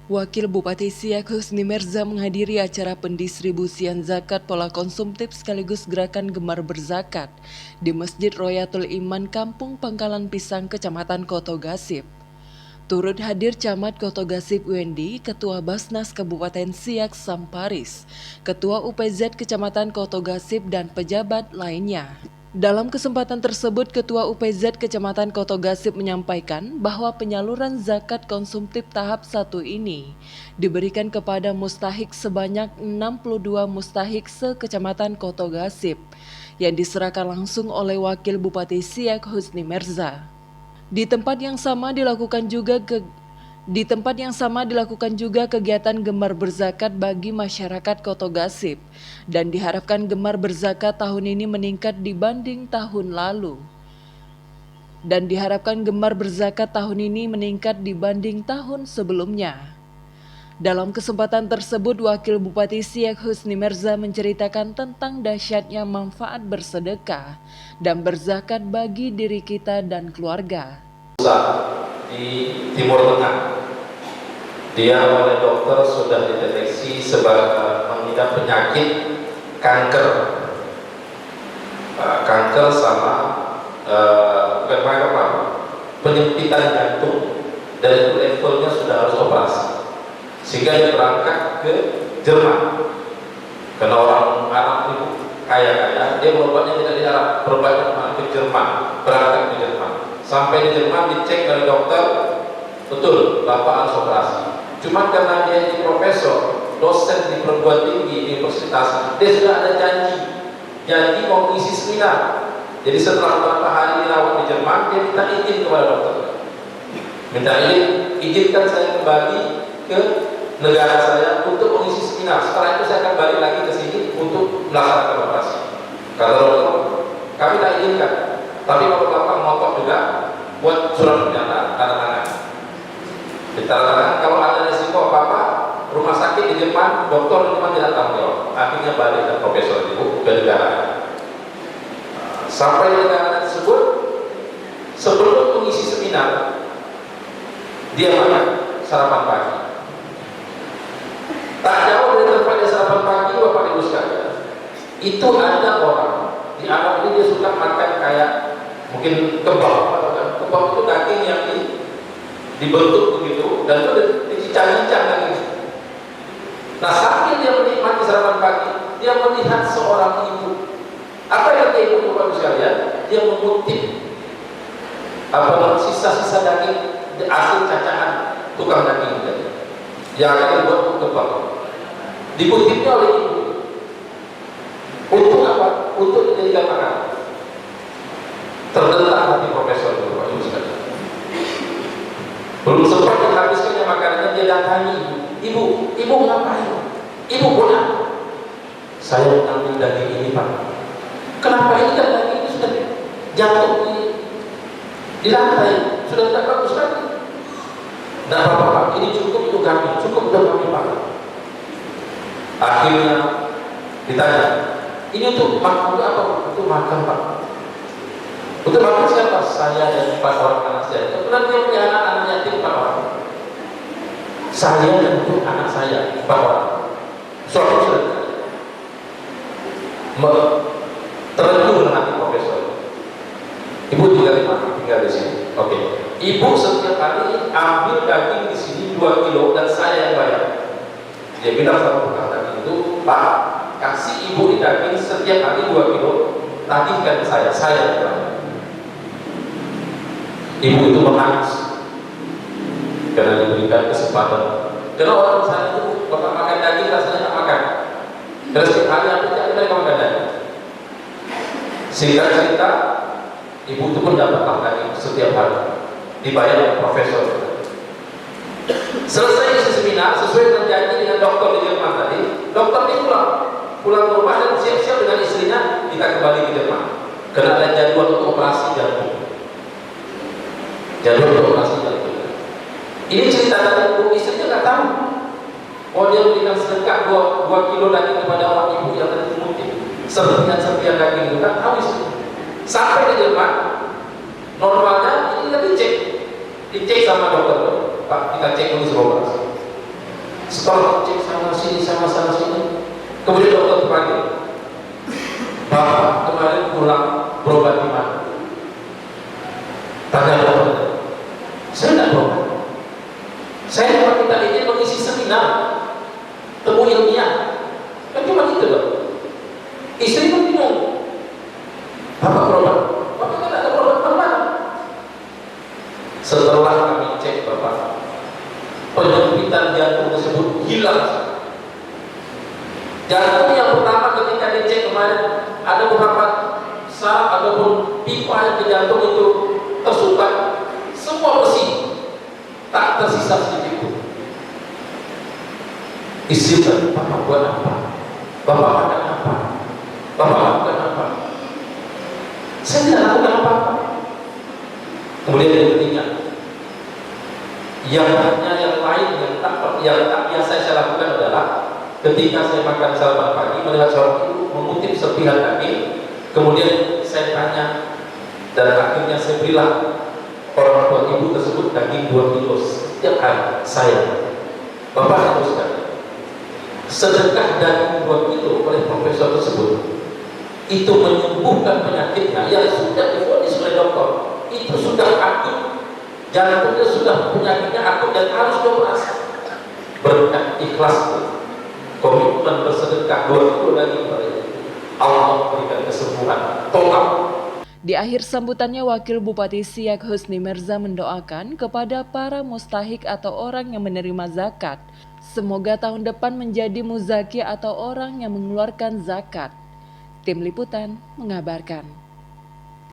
Wakil Bupati Siak Husni Merza menghadiri acara pendistribusian zakat pola konsumtif sekaligus gerakan Gemar Berzakat di Masjid Royatul Iman Kampung Pangkalan Pisang, Kecamatan Koto Gasip. Turut hadir Camat Koto Gasip Wendi, Ketua Basnas Kabupaten Siak Samparis, Ketua UPZ Kecamatan Koto Gasip dan pejabat lainnya. Dalam kesempatan tersebut, Ketua UPZ Kecamatan Koto Gasip menyampaikan bahwa penyaluran zakat konsumtif tahap 1 ini diberikan kepada mustahik sebanyak 62 mustahik se-Kecamatan Koto Gasip yang diserahkan langsung oleh Wakil Bupati Siak Husni Merza. Di tempat yang sama dilakukan juga kegiatan Gemar Berzakat bagi masyarakat Koto Gasip dan diharapkan Gemar Berzakat tahun ini meningkat dibanding tahun lalu. Tahun sebelumnya. Dalam kesempatan tersebut, Wakil Bupati Siak Husni Merza menceritakan tentang dahsyatnya manfaat bersedekah dan berzakat bagi diri kita dan keluarga. Di Timur Tengah, dia oleh dokter sudah dideteksi sebagai mengidap penyakit kanker, sama penyempitan jantung, dan itu levelnya sudah harus operasi. Sehingga dia berangkat ke Jerman. Karena orang Arab itu kaya, dia berobatnya tidak di Arab, berobatnya ke Jerman, berangkat ke Jerman. Sampai di Jerman dicek oleh dokter, betul, Bapak harus operasi. Cuma karena dia ini profesor, dosen di perguruan tinggi di universitas, dia sudah ada janji mau mengisi seminar. Jadi setelah beberapa hari dirawat di Jerman, dia minta izin kepada dokter. Izinkan saya kembali ke negara saya untuk mengisi seminar. Setelah itu saya akan balik lagi ke sini untuk melaksanakan operasi. Kata dokter, kami tak izinkan. Tapi kalau Bapak ngotot juga, buat surat pernyataan, tanda tangan. Ditandatangan, kalau ada risiko apa-apa, rumah sakit di Jerman, dokter di Jerman tidak tanggung jawab. Akhirnya balik dan profesor itu ke negara. Sampai di negara tersebut, sebelum mengisi seminar, dia makan sarapan pagi. Tak jauh dari tempat dia sarapan pagi, Bapak Ibu sekalian, itu ada orang di Arab ini dia suka makan kayak mungkin kebab. Kebab itu daging yang dibentuk begitu dan itu dicincang-cincang daging. Nah, sambil dia menikmati sarapan pagi, dia melihat seorang ibu. Apa yang dia ibu Bapak sekalian? Dia mengutip sisa-sisa daging hasil cacahan tukang daging tadi yang akan dibuat untuk kebab. Dikutipnya oleh ibu. Untuk apa? Untuk dijadikan makanan. Terdetak hati profesor itu, Bapak Ibu sekalian. Belum sempat menghabiskannya makanannya, dia datangi ibu ngapain? Ibu pulang. Saya mengambil daging ini, Pak. Kenapa ini kan daging ini sudah jatuh di lantai, sudah tidak bagus lagi. Tidak apa-apa, Pak. Ini cukup untuk kami, cukup untuk kami, Pak. Akhirnya ditanya, ini untuk makan apa? Untuk makan, Pak. Untuk makan siapa? Saya dan 4 orang anak saya. Kebetulan dia punya anak yatim 4 orang. Saya dan untuk anak saya 4 orang. Suatu sudah terenyuh dengan hati profesor. Ibu tinggal di mana? Tinggal di sini. Oke. Ibu setiap hari ambil daging di sini 2 kilo dan saya yang bayar. Dia bilang sama tukang daging itu, Pak, kasih ibu di daging setiap hari 2 kilo, tagihkan saya yang bayar. Ibu itu menangis karena diberikan kesempatan. Karena orang sana itu bapak makan daging rasanya tak makan. Terus setiap hari aku cari mereka makan daging. Singkat cerita, ibu itu pun dapat makan daging setiap hari, dibayar oleh profesor. Selesai isi seminar sesuai dengan janji dengan dokter di Jerman tadi, dokter ini pulang ke rumah dan siap-siap dengan istrinya kita kembali ke Jerman. Karena ada jadwal untuk operasi jantung. Ini cerita dari ibu, istrinya nggak tahu. Oh, dia memberikan sedekah 2 kilo daging kepada orang ibu yang tadi mungkin serpihan daging itu, nggak tahu istrinya. Sampai di Jerman, normalnya ini kita dicek sama dokter, Pak, kita cek dulu semua. Setelah cek sana sini kemudian dokter panggil, Bapak kemarin pulang berobat di mana? Tanya dokter, saya tidak berobat. Saya cuma minta izin mengisi seminar temu ilmiah. Kan cuma itu loh. Istri pun bingung. Bapak berobat? Bapak kan ada berobat teman. Setelah kami cek Bapak, penyempitan jantung tersebut hilang. Jantung yang pertama ketika dicek kemarin ada beberapa saraf ataupun pipa yang ke jantung itu tersumbat, semua bersih, tak tersisa sedikit pun. Istri tanya, Bapak buat apa? Bapak makan apa? Bapak lakukan apa? Saya tidak lakukan apa-apa. Kemudian yang ketiga, yang lain yang tak biasa saya lakukan adalah ketika saya makan sarapan pagi melihat seorang ibu mengutip serpihan daging, kemudian saya tanya dan akhirnya saya berilah orang tua ibu tersebut daging 2 kilo setiap hari. Saya, Bapak teruskan, sedekah daging 2 kilo oleh profesor tersebut itu menyembuhkan penyakitnya yang sudah divonis oleh dokter, itu sudah akut, jantungnya sudah penyakitnya akut dan harus dioperasi. Berkat ikhlas komitmen bersedekah 2 kilo daging pada Allah berikan kesembuhan total. Di akhir sambutannya, Wakil Bupati Siak Husni Mirza mendoakan kepada para mustahik atau orang yang menerima zakat, semoga tahun depan menjadi muzaki atau orang yang mengeluarkan zakat. Tim Liputan mengabarkan.